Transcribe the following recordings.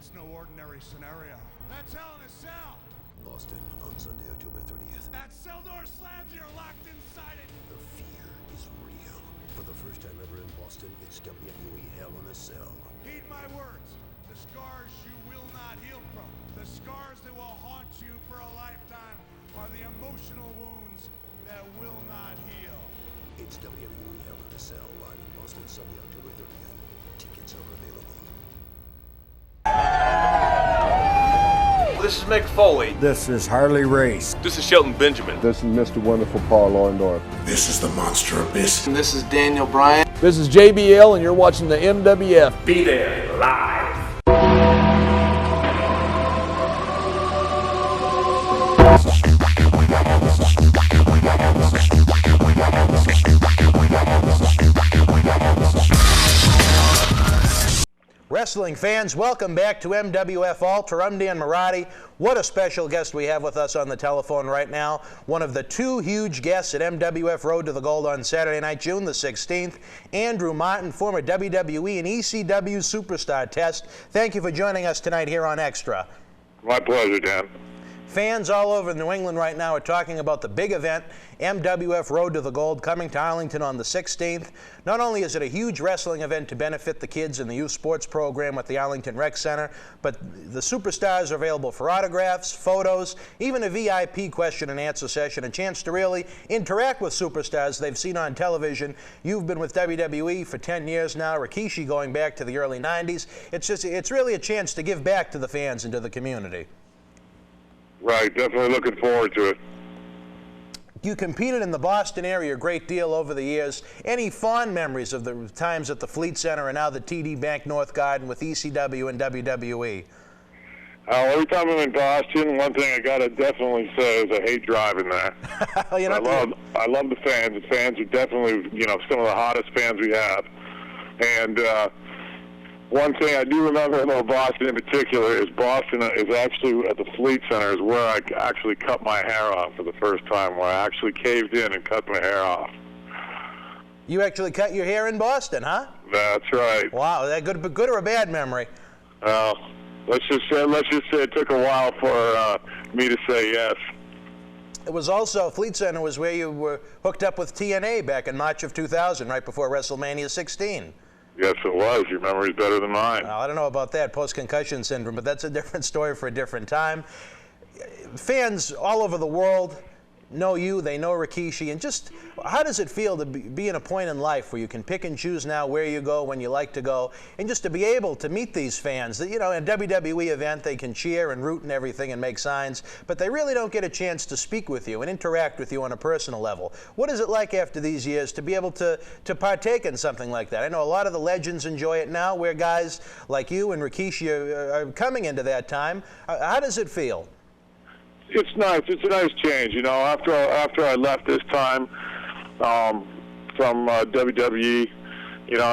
That's no ordinary scenario. That's Hell in a Cell. Boston on Sunday, October 30th. That cell door slams, you're locked inside it. The fear is real. For the first time ever in Boston, it's WWE Hell in a Cell. Heed my words. The scars you will not heal from, the scars that will haunt you for a lifetime, are the emotional wounds that will not heal. It's WWE Hell in a Cell, live in Boston, Sunday, October 30th. Tickets are available. This is Mick Foley. This is Harley Race. This is Shelton Benjamin. This is Mr. Wonderful Paul Orndorff. This is the Monster Abyss. And this is Daniel Bryan. This is JBL, and you're watching the MWF. Be there live. Wrestling fans, welcome back to MWF Ultra. I'm Dan Marathi. What a special guest we have with us on the telephone right now. One of the two huge guests at MWF Road to the Gold on Saturday night, June the 16th. Andrew Martin, former WWE and ECW superstar test. Thank you for joining us tonight here on Extra. My pleasure, Dan. Fans all over New England right now are talking about the big event, MWF Road to the Gold, coming to Arlington on the 16th. Not only is it a huge wrestling event to benefit the kids in the youth sports program at the Arlington Rec Center, but the superstars are available for autographs, photos, even a VIP question and answer session, a chance to really interact with superstars they've seen on television. You've been with WWE for 10 years now, Rikishi going back to the early 90s. It's really a chance to give back to the fans and to the community. Right, definitely looking forward to it. You competed in the Boston area a great deal over the years. Any fond memories of the times at the Fleet Center and now the TD Bank North Garden with ECW and WWE? Every time I'm in Boston, one thing I gotta definitely say is I hate driving there. I love the fans. The fans are definitely, some of the hottest fans we have. And one thing I do remember about Boston in particular is Boston is actually at the Fleet Center is where I actually cut my hair off for the first time, where I actually caved in and cut my hair off. You actually cut your hair in Boston, huh? That's right. Wow, is that good or a bad memory? Well, let's just say it took a while for me to say yes. It was also, Fleet Center was where you were hooked up with TNA back in March of 2000, right before WrestleMania 16. Yes, it was. Your memory's better than mine. Well, I don't know about that, post-concussion syndrome, but that's a different story for a different time. Fans all over the world know you, they know Rikishi, and just how does it feel to be in a point in life where you can pick and choose now where you go, when you like to go, and just to be able to meet these fans that, in a WWE event, they can cheer and root and everything and make signs, but they really don't get a chance to speak with you and interact with you on a personal level. What is it like after these years to be able to partake in something like that? I know a lot of the legends enjoy it now, where guys like you and Rikishi are coming into that time. How does it feel? It's nice. It's a nice change, After I left this time from WWE,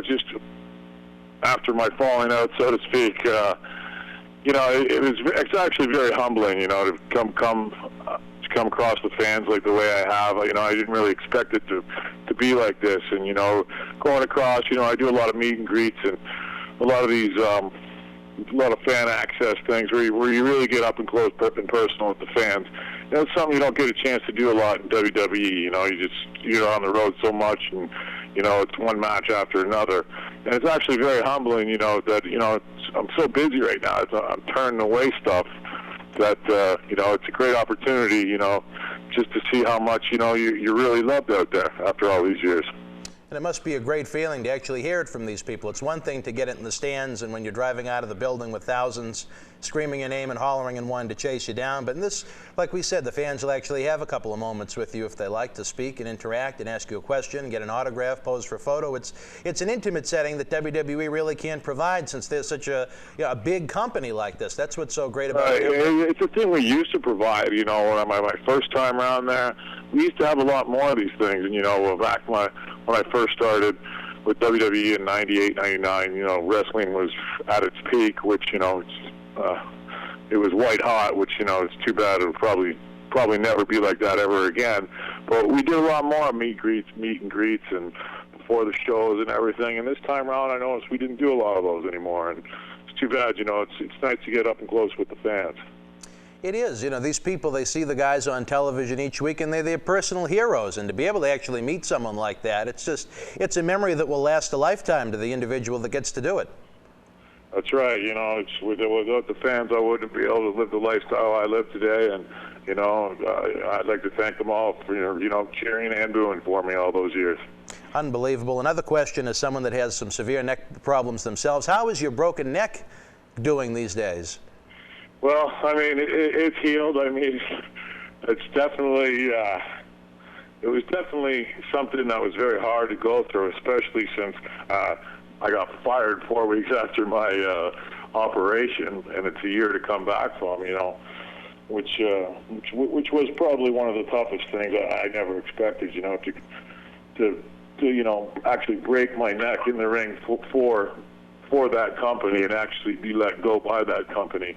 just after my falling out, so to speak, it's actually very humbling, to come across the fans like the way I have. I didn't really expect it to be like this, and going across, I do a lot of meet and greets and a lot of these. A lot of fan access things where you really get up and close and personal with the fans. It's something you don't get a chance to do a lot in WWE. You're on the road so much, and it's one match after another. And it's actually very humbling, that I'm so busy right now. I'm turning away stuff that it's a great opportunity, just to see how much you're really loved out there after all these years. And it must be a great feeling to actually hear it from these people. It's one thing to get it in the stands and when you're driving out of the building with thousands screaming your name and hollering and wanting to chase you down. But in this, like we said, the fans will actually have a couple of moments with you if they like to speak and interact and ask you a question, get an autograph, pose for a photo. It's an intimate setting that WWE really can't provide since there's such a big company like this. That's what's so great about it. It's a thing we used to provide. When my first time around there, we used to have a lot more of these things. And back when I first started with WWE in 98, 99, wrestling was at its peak, which, it was white hot, which, it's too bad it'll probably never be like that ever again. But we did a lot more meet and greets and before the shows and everything. And this time around, I noticed we didn't do a lot of those anymore. And it's too bad. You know, it's nice to get up and close with the fans. It is. You know, these people, they see the guys on television each week, and they're their personal heroes. And to be able to actually meet someone like that, it's a memory that will last a lifetime to the individual that gets to do it. That's right. You know, without the fans, I wouldn't be able to live the lifestyle I live today. And, you know, I'd like to thank them all for, you know, cheering and booing for me all those years. Unbelievable. Another question is someone that has some severe neck problems themselves. How is your broken neck doing these days? Well, I mean, it's healed. I mean, it's definitely, it was definitely something that was very hard to go through, especially since I got fired 4 weeks after my operation, and it's a year to come back from, you know, which was probably one of the toughest things I never expected, you know, to you know, actually break my neck in the ring for that company and actually be let go by that company.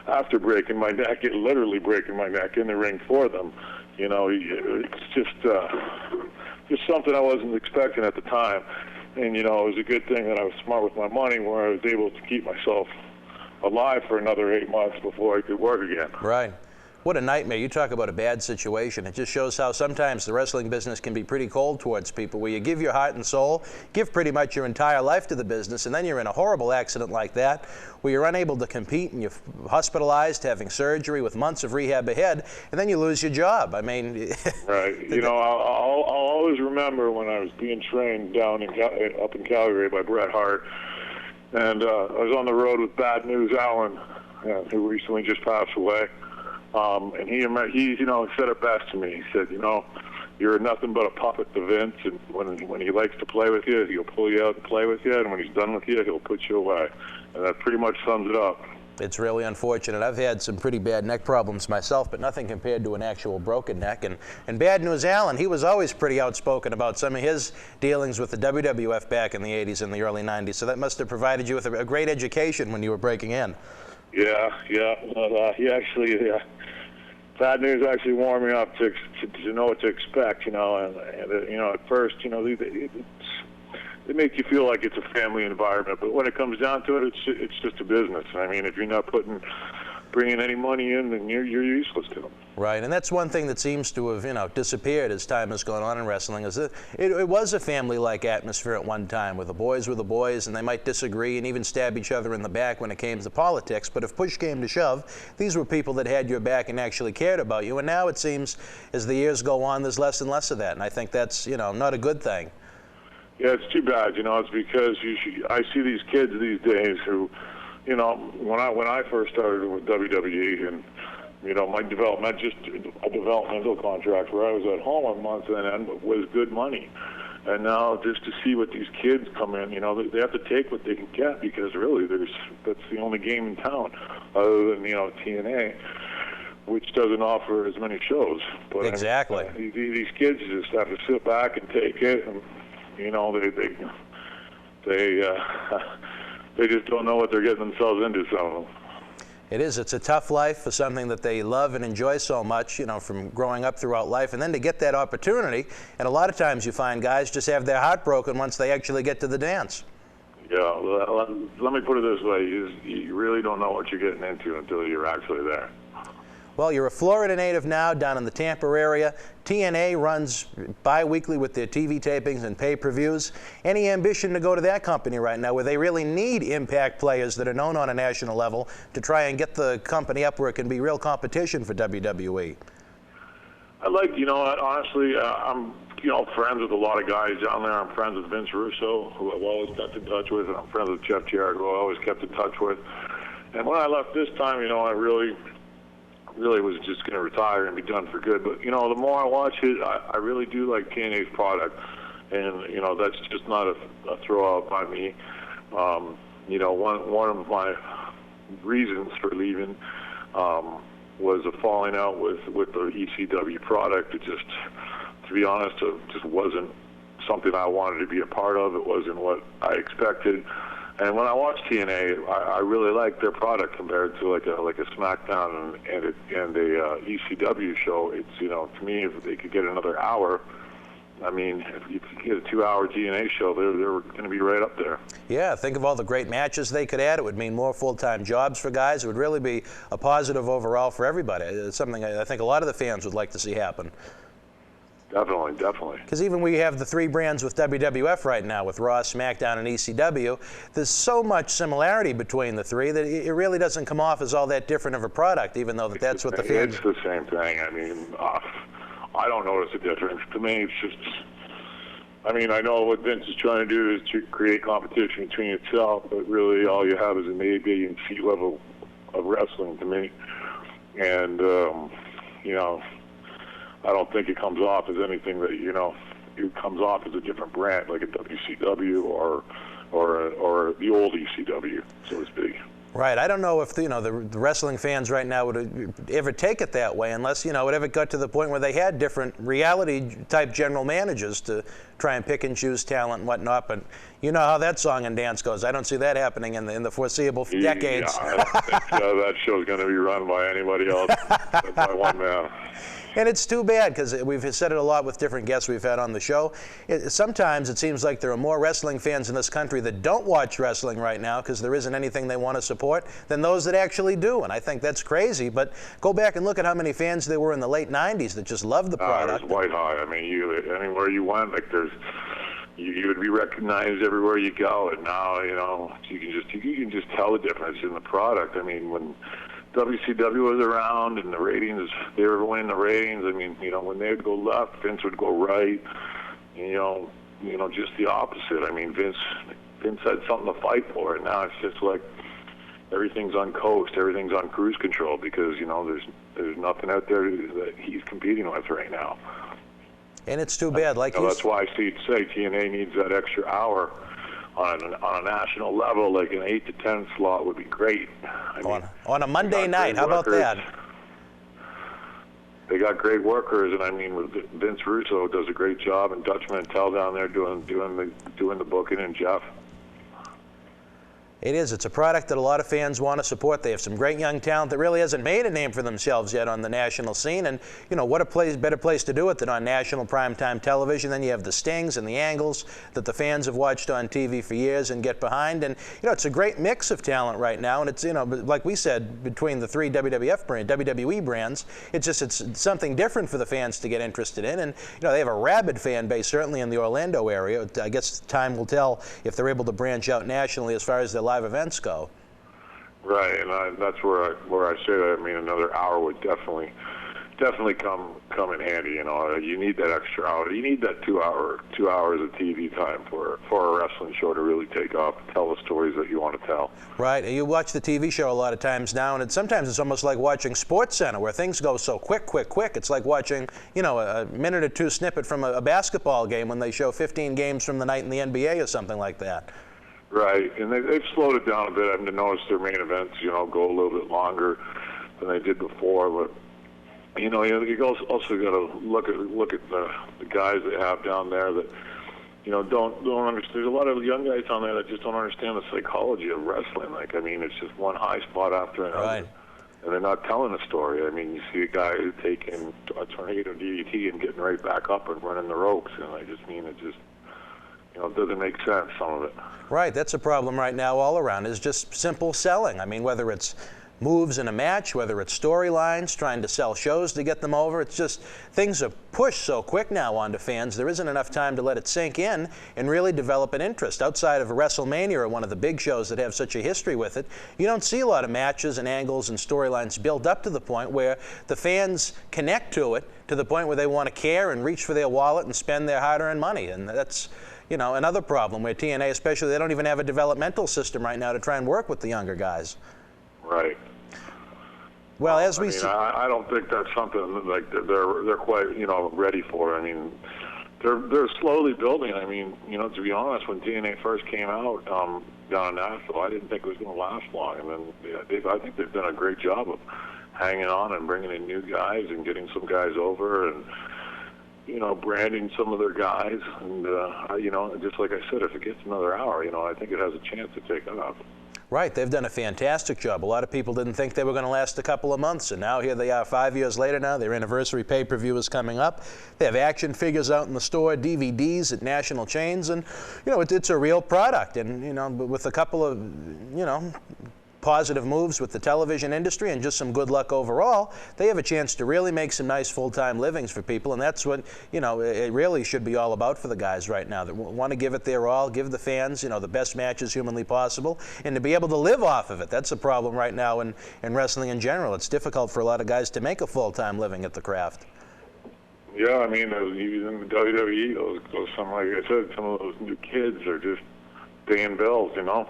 After breaking my neck, literally breaking my neck in the ring for them, you know, it's just something I wasn't expecting at the time. And, you know, it was a good thing that I was smart with my money, where I was able to keep myself alive for another 8 months before I could work again. Right. What a nightmare. You talk about a bad situation. It just shows how sometimes the wrestling business can be pretty cold towards people, where you give your heart and soul, give pretty much your entire life to the business, and then you're in a horrible accident like that, where you're unable to compete and you're hospitalized, having surgery with months of rehab ahead, and then you lose your job. I mean... Right. You know, I'll always remember when I was being trained down up in Calgary by Bret Hart, and I was on the road with Bad News Allen, who recently just passed away. And he, you know, said it best to me. He said, you know, you're nothing but a puppet to Vince, and when he likes to play with you, he'll pull you out and play with you, and when he's done with you, he'll put you away. And that pretty much sums it up. It's really unfortunate. I've had some pretty bad neck problems myself, but nothing compared to an actual broken neck. And Bad News Allen, he was always pretty outspoken about some of his dealings with the WWF back in the 80s and the early 90s, so that must have provided you with a great education when you were breaking in. Yeah. He actually... Bad News actually warmed me up to know what to expect, you know, and you know, at first, you know, they make you feel like it's a family environment, but when it comes down to it, it's just a business. I mean, if you're not bringing any money in, then you're useless to them. Right, and that's one thing that seems to have, you know, disappeared as time has gone on in wrestling, is that it was a family-like atmosphere at one time, where the boys were the boys, and they might disagree and even stab each other in the back when it came to politics, but if push came to shove, these were people that had your back and actually cared about you, and now it seems, as the years go on, there's less and less of that, and I think that's, you know, not a good thing. Yeah, it's too bad, you know, it's because I see these kids these days who, you know, when I first started with WWE, and you know, my development, just a developmental contract where I was at home a month and then was good money. And now just to see what these kids come in, you know, they have to take what they can get, because really that's the only game in town, other than, you know, TNA, which doesn't offer as many shows. But exactly. I mean, these kids just have to sit back and take it, and you know, they just don't know what they're getting themselves into, some of them. It is. It's a tough life for something that they love and enjoy so much, you know, from growing up throughout life, and then to get that opportunity. And a lot of times you find guys just have their heart broken once they actually get to the dance. Yeah, let me put it this way. You really don't know what you're getting into until you're actually there. Well, you're a Florida native now, down in the Tampa area. TNA runs bi-weekly with their TV tapings and pay-per-views. Any ambition to go to that company right now, where they really need impact players that are known on a national level to try and get the company up where it can be real competition for WWE? I like, you know, honestly, I'm, you know, friends with a lot of guys down there. I'm friends with Vince Russo, who I've always kept in touch with, and I'm friends with Jeff Jarrett, who I always kept in touch with. And when I left this time, you know, I really was just going to retire and be done for good. But, you know, the more I watch it, I really do like TNA's product. And, you know, that's just not a throw-out by me. You know, one of my reasons for leaving was a falling out with the ECW product. It just, to be honest, it just wasn't something I wanted to be a part of. It wasn't what I expected. And when I watch TNA, I really like their product compared to like a SmackDown and a ECW show. It's, you know, to me, if they could get another hour, I mean, if you get a 2-hour TNA show, they're going to be right up there. Yeah, think of all the great matches they could add. It would mean more full-time jobs for guys. It would really be a positive overall for everybody. It's something I think a lot of the fans would like to see happen. Definitely, definitely. Because even we have the 3 brands with WWF right now, with Raw, SmackDown, and ECW, there's so much similarity between the 3 that it really doesn't come off as all that different of a product, even though that's what the fans... It's the same thing. I mean, I don't notice a difference. To me, it's just... I mean, I know what Vince is trying to do is to create competition between itself, but really all you have is an A, B, and C level of wrestling to me. And, you know, I don't think it comes off as anything that, you know, it comes off as a different brand, like a WCW or the old ECW, so to speak. Right. I don't know if the wrestling fans right now would ever take it that way, unless, you know, it ever got to the point where they had different reality-type general managers to try and pick and choose talent and whatnot. But you know how that song and dance goes. I don't see that happening in the foreseeable decades. Yeah, I don't think that show's going to be run by anybody else, by one man. And it's too bad, because we've said it a lot with different guests we've had on the show. Sometimes it seems like there are more wrestling fans in this country that don't watch wrestling right now because there isn't anything they want to support than those that actually do. And I think that's crazy. But go back and look at how many fans there were in the late 90s that just loved the product. It was white hot. I mean, anywhere you went, like you would be recognized everywhere you go. And now, you know, you can just tell the difference in the product. I mean, when WCW was around and the ratings, they were winning the ratings. I mean, you know, when they would go left, Vince would go right. You know, just the opposite. I mean, Vince had something to fight for, and now it's just like everything's on coast, everything's on cruise control because, you know, there's nothing out there that he's competing with right now. And it's too bad. Like that's why I say TNA needs that extra hour. On a national level, like an 8 to 10 slot would be great. I mean, on a Monday night, how about that? They got great workers, and I mean, Vince Russo does a great job, and Dutch Mantell down there doing the booking, and Jeff. It is. It's a product that a lot of fans want to support. They have some great young talent that really hasn't made a name for themselves yet on the national scene. And, you know, what a better place to do it than on national primetime television. Then you have the Stings and the Angles that the fans have watched on TV for years and get behind. And, you know, it's a great mix of talent right now. And it's, you know, like we said, between the 3 WWE brands, it's something different for the fans to get interested in. And, you know, they have a rabid fan base, certainly in the Orlando area. I guess time will tell if they're able to branch out nationally as far as their live events go. Right, and that's where I say that. I mean, another hour would definitely come in handy. You know, you need that extra hour. You need that 2 hours of TV time for a wrestling show to really take off and tell the stories that you want to tell. Right, and you watch the TV show a lot of times now, and sometimes it's almost like watching Sports Center, where things go so quick. It's like watching, you know, a minute or two snippet from a basketball game when they show 15 games from the night in the NBA or something like that. Right, and they've slowed it down a bit. I've noticed their main events, you know, go a little bit longer than they did before. But you know, you also got to look at the guys they have down there that, you know, don't understand. There's a lot of young guys down there that just don't understand the psychology of wrestling. Like, I mean, it's just one high spot after another. Right. And they're not telling a story. I mean, you see a guy who's taking a tornado DDT and getting right back up and running the ropes, and I just mean it just, you know, it doesn't make sense, some of it. Right, that's a problem right now all around, is just simple selling. I mean, whether it's moves in a match, whether it's storylines, trying to sell shows to get them over, it's just things are pushed so quick now onto fans, there isn't enough time to let it sink in and really develop an interest. Outside of WrestleMania, or one of the big shows that have such a history with it, you don't see a lot of matches and angles and storylines built up to the point where the fans connect to it, to the point where they want to care and reach for their wallet and spend their hard-earned money. And that's, you know, another problem where TNA especially, they don't even have a developmental system right now to try and work with the younger guys. Right. Well, as we see, I don't think that's something like they're quite, you know, ready for. I mean, they're slowly building. I mean, you know, to be honest, when TNA first came out down in Nashville, I didn't think it was going to last long, and then I think they've done a great job of hanging on and bringing in new guys and getting some guys over and, you know, branding some of their guys. And, you know, just like I said, if it gets another hour, you know, I think it has a chance to take off. Right, they've done a fantastic job. A lot of people didn't think they were going to last a couple of months, and now here they are 5 years later now. Their anniversary pay-per-view is coming up. They have action figures out in the store, DVDs at national chains, and, you know, it's a real product. And, you know, with a couple of, you know, positive moves with the television industry and just some good luck overall, they have a chance to really make some nice full-time livings for people, and that's what, you know, it really should be all about for the guys right now, that want to give it their all, give the fans, you know, the best matches humanly possible, and to be able to live off of it. That's a problem right now in wrestling in general. It's difficult for a lot of guys to make a full-time living at the craft. Yeah, I mean, even the WWE, those some, like I said, some of those new kids are just paying bills, you know.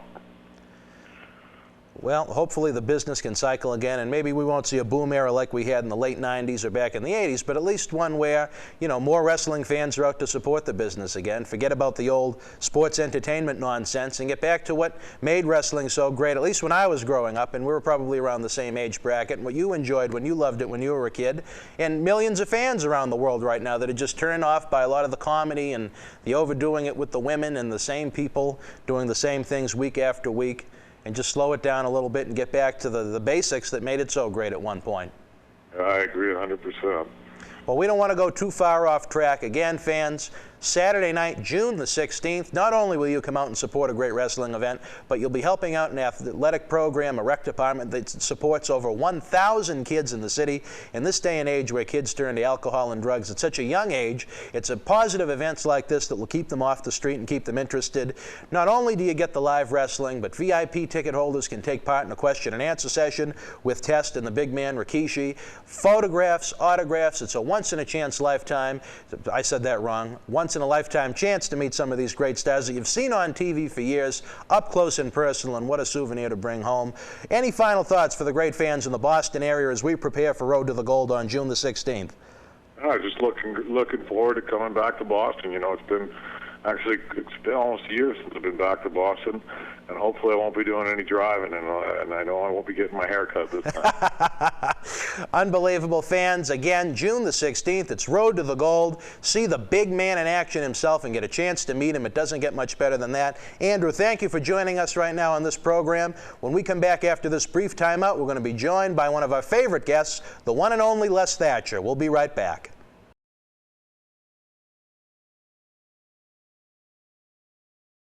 Well, hopefully the business can cycle again, and maybe we won't see a boom era like we had in the late 90s or back in the 80s, but at least one where, you know, more wrestling fans are out to support the business again. Forget about the old sports entertainment nonsense and get back to what made wrestling so great, at least when I was growing up, and we were probably around the same age bracket, and what you enjoyed when you loved it when you were a kid, and millions of fans around the world right now that are just turned off by a lot of the comedy and the overdoing it with the women and the same people doing the same things week after week. And just slow it down a little bit and get back to the basics that made it so great at one point. I agree 100%. Well, we don't want to go too far off track. Again, fans, Saturday night, June the 16th, not only will you come out and support a great wrestling event, but you'll be helping out an athletic program, a rec department that supports over 1,000 kids in the city. In this day and age where kids turn to alcohol and drugs at such a young age, it's a positive events like this that will keep them off the street and keep them interested. Not only do you get the live wrestling, but VIP ticket holders can take part in a question and answer session with Test and the big man Rikishi. Photographs, autographs, it's a once-in-a-chance lifetime. I said that wrong. Once-in-a-lifetime chance to meet some of these great stars that you've seen on TV for years, up close and personal, and what a souvenir to bring home. Any final thoughts for the great fans in the Boston area as we prepare for Road to the Gold on June the 16th? Just looking forward to coming back to Boston. You know, it's been almost a year since I've been back to Boston, and hopefully I won't be doing any driving, and I know I won't be getting my hair cut this time. Unbelievable, fans. Again, June the 16th, it's Road to the Gold. See the big man in action himself and get a chance to meet him. It doesn't get much better than that. Andrew, thank you for joining us right now on this program. When we come back after this brief timeout, we're going to be joined by one of our favorite guests, the one and only Les Thatcher. We'll be right back.